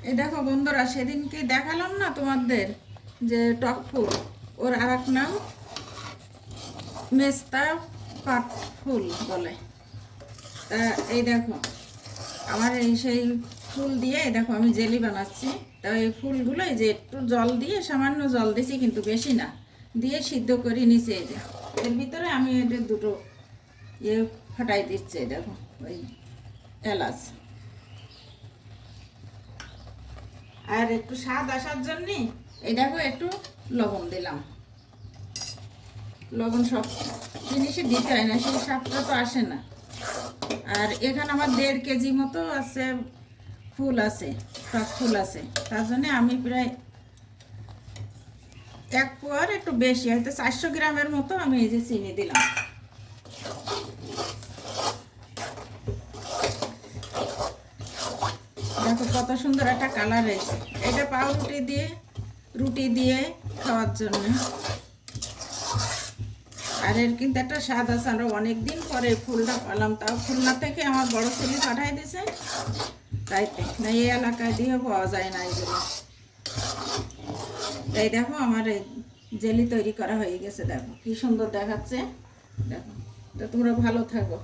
এই দেখো বন্ধুরা, সেদিনকে দেখালাম না তোমাদের যে টক ফুল, ওর আর এক নাম মেস্তা পাট ফুল বলে। তা এই দেখো আমার এই সেই ফুল দিয়ে এই দেখো আমি জেলি বানাচ্ছি। তা এই ফুলগুলো এই যে একটু জল দিয়ে, সামান্য জল দিয়েছি কিন্তু বেশি না, দিয়ে সিদ্ধ করে নিচে। এই যে এর ভিতরে আমি এদের দুটো ইয়ে ফাটাই দিচ্ছি, এই দেখো ওই এলাচ। আর একটু স্বাদ আসার জন্যে এই দেখো একটু লবণ দিলাম। লবণ সব জিনিসে দিতে হয় না, সেই স্বাদটা তো আসে না। আর এখানে আমার 1.5 কেজি মতো আছে ফুল আছে, টক ফুল আছে। তার জন্য আমি প্রায় 1 পোয়ার একটু বেশি, হয়তো 400 গ্রামের মতো আমি এই যে চিনি দিলাম। দেখো কত সুন্দর একটা কালার হয়েছে। এটা পাউরুটি দিয়ে, রুটি দিয়ে খাওয়ার জন্য। আর এর কিন্তু একটা স্বাদ আছে। আমরা অনেকদিন পরে ফুলটা পেলাম, তাও খুলনা থেকে আমার বড় ছেলে পাঠাই দিয়েছে, তাইতে না এই এলাকায় দিয়ে পাওয়া যায় না এইগুলো। এই দেখো আমার এই জেলি তৈরি করা হয়ে গেছে, দেখো কি সুন্দর দেখাচ্ছে। দেখো, তো তোমরা ভালো থাকো।